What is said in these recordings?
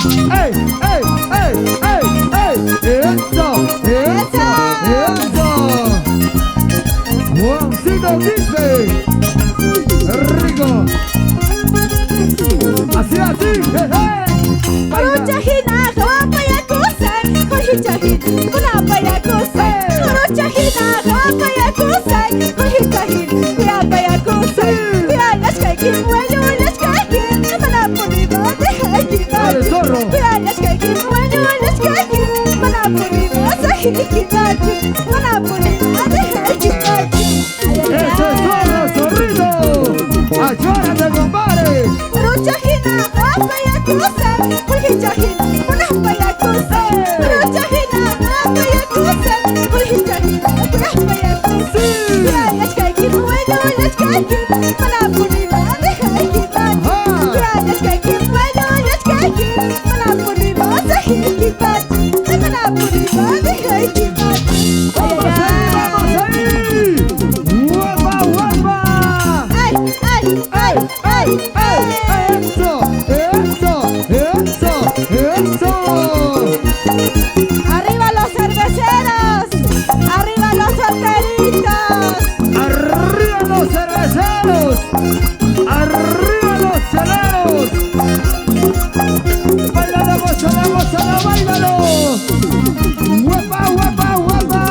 ¡Ey, ey, ey, ey, ey! ¡Eso, eso, eso! Juancito dice, rico. Así, así, Rucha hina, hapa ya kusai, kulhita hina, kunapa ya kusai. Rucha hina, hapa ya kusai, kulhita hina, kunapa ya kusai. Pianas kaikin, bueno, las kaikin, manapuri bade kaikin. ¡Dale, zorro! Pianas kaikin, bueno, las kaikin, manapuri bade kaikin. Manapuri bade kaikin. ¡Ese zorro, zorrito! ¡Ayúdate, compadre! Rucha hina, hapa ya kusai, kulhita hina, kunapa ya kusai. Rucha hina, hapa ya kusai, kulhita hina, kunapa ya kusai. Pianas kaikin, bueno, las kaikin, manapuri bade kaikin. Pianas kaikin, bueno, las kaikin, manapuri bade kaikin. Manapuri bade kaikin. ¡Vamos ahí, vamos ahí! ¡Guapa, guapa! Ay, ay, ay, ay, ay. ¡Eso, eso, eso, eso! Arriba los cerveceros, arriba los solteritos. ¡Arriba los cerveceros! ¡Arriba los cheleros! ¡Bailalo, gózalo, gózalo, bailalo! ¡Guapa, guapa, guapa!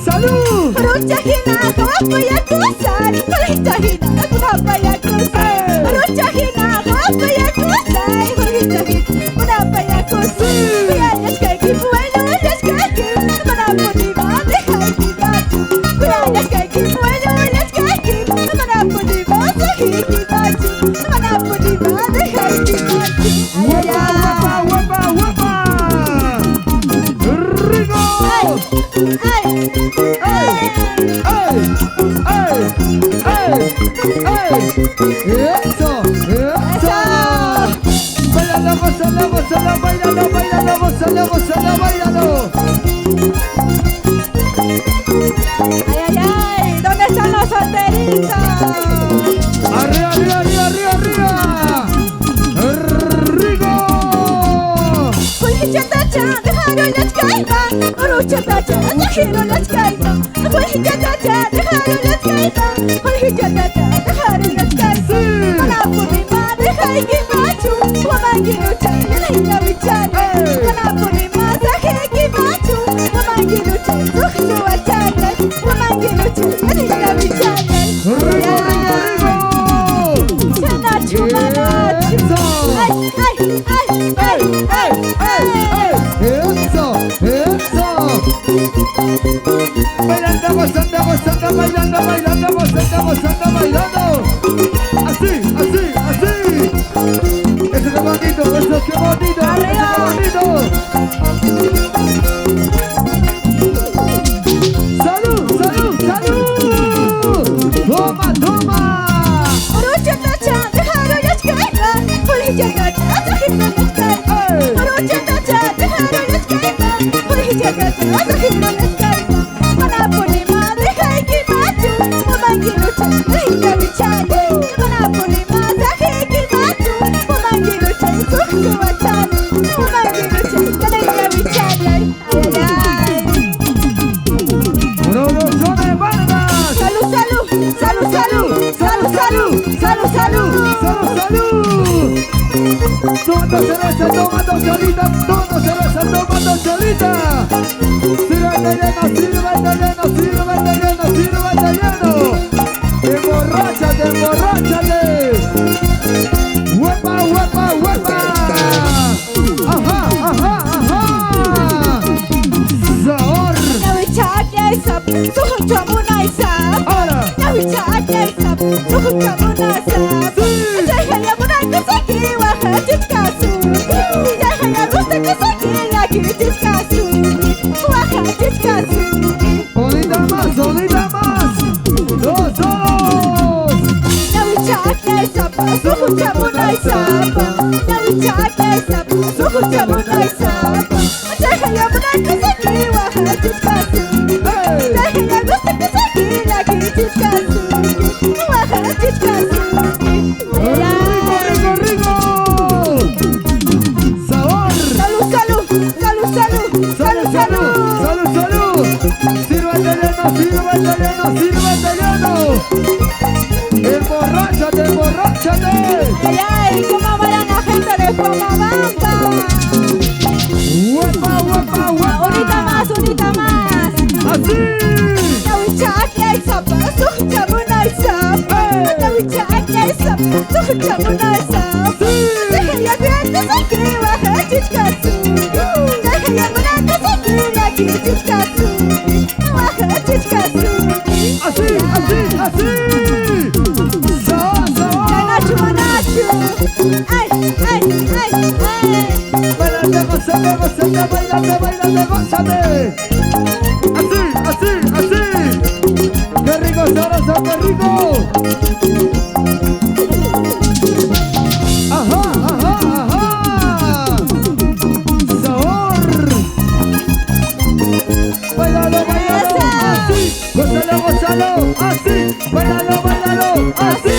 ¡Salud! Rucha hina, hapa ya kusai, kulhita hina, kunapa ya kusai. Rucha hina, hapa ya kusai, kulhita hina, kunapa ya kusai. Pianas kaikin, bueno, las kaikin, manapuri bade kaikin. Pianas kaikin, bueno, las kaikin, manapuri bade kaikin. Manapuri bade kaikin. Ay, ay, ¡Guapa, guapa, guapa! ¡Rico! ay, ay, ay. ¡Ey! ¡Ey! ¡Ey! ¡Ey! ¡Eso! ¡Eso! ¡Bailalo, gózalo, gózalo, bailalo, bailalo, gózalo, gózalo, bailalo! Ay, ay, ay, ¿dónde están los solteritos? ¡Arriba, arriba, arriba, arriba, arriba! ¡Rico! Kulhita tacha, dejaro las caipas. Rucha tacha, dejaro las caipas. Kulhita tacha, dejaro las caipas. Kulhita tacha, dejaro las caipas. Manapuri bade kaikin bachu, wamangi lucha, yalina vichana. Manapuri bade kaikin bachu, wamangi lucha, zuhsu achana. Wamangi lucha, yalina vichana. ¡Rico, rico, rico! Chanachu, manachu. ¡Eso! Ay, ay, ay, ay, ay, ay. ¡Eso! ¡Eso! Bailando, gozando, gozando, bailando, bailando, gozando, gozando, bailando. Así, así, así. Eso qué bonito, eso qué bonito, Arriba. eso qué bonito. ¡Salud, salud, salud! ¡Toma, toma! Rucha tacha, dejaro las caipas. Kulhita tacha, dejaro las caipas. Rucha tacha, dejaro las caipas. Kulhita tacha, dejaro las caipas. Manapuri bade kaikin bachu, wamangi lucha, yalina vichana. Manapuri bade kaikin bachu, wamangi lucha, zuhsu achana. Wamangi lucha, yalina vichana. Ay, ay, ay. ¡Producciones Vargas! Salud, salud, salud, salud, salud, salud, salud, salud. ¡Salud, salud! Tomando cerveza, tomando solita, tomando cerveza, tomando solita. Sírvete lleno, sírvete lleno, sírvete lleno, sírvete lleno. Emborráchate, emborráchate. ¡Huepa, huepa, huepa! ¡Ajá, ajá, ajá! ¡Sabor! Nawichanya isap, suhuncha muna isap. ¡Ahora! Nawichanya isap, suhuncha muna isap. Jaya muna kasaki, wahajit kasu. Jaya gusta kasaki, yakijit kasu. Wahajit kasu. ¡Solita más, solita más! ¡Dos, dos! Nawichanya isap, suhuncha muna isap. Nawichanya isap, suhuncha muna isap. Jaya muna kasaki, wahajit kasu. Jaya gusta kasaki, yakijit kasu. Wahajit kasu. ¡Rico, rico, rico! Pomabamba. Huepa, huepa, huepa. Unita más, unita más. Así. Nawichak ay sapa, suhta munay sap. Nawichak ay sapa, suhta munay sap. Dahaya gwenta sa kiwa hachichkatsu. Dahaya munata sa kiwa kichichkatsu. Wahachichkatsu. Así, así, así. Sabor, sabor. Manachu, manachu. Ay, ay, ay, ay. Bailando, gózame, gózame, bailando, bailando, gózame. Así, así, así. Qué rico, sabroso, qué rico. Ajá, ajá, ajá. Sabor. Bailalo, bailalo, así. Gózalo, gózalo, así. Bailalo, bailalo, así.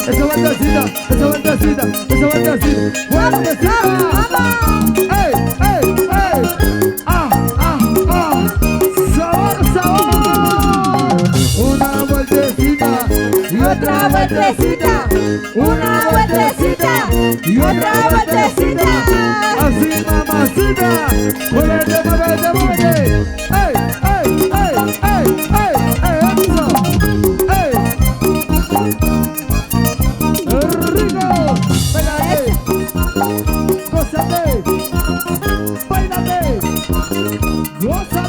Esa vueltecita, esa vueltecita, esa vueltecita. ¡Vueltecita! ¡Ey, ey, ey! ¡Ah, ah, ah! ¡Sabor, sabor! Una vueltecita y otra vueltecita. Una vueltecita y otra vueltecita. Así, mamacita. Muévete, muévete, muévete. ¡Ey, ey, ey, ey, ey, ey! ¡Eso! ¡Ey! ¡Rico! ¡Pégate! ¡Gózate! ¡Báilate! ¡Gózate!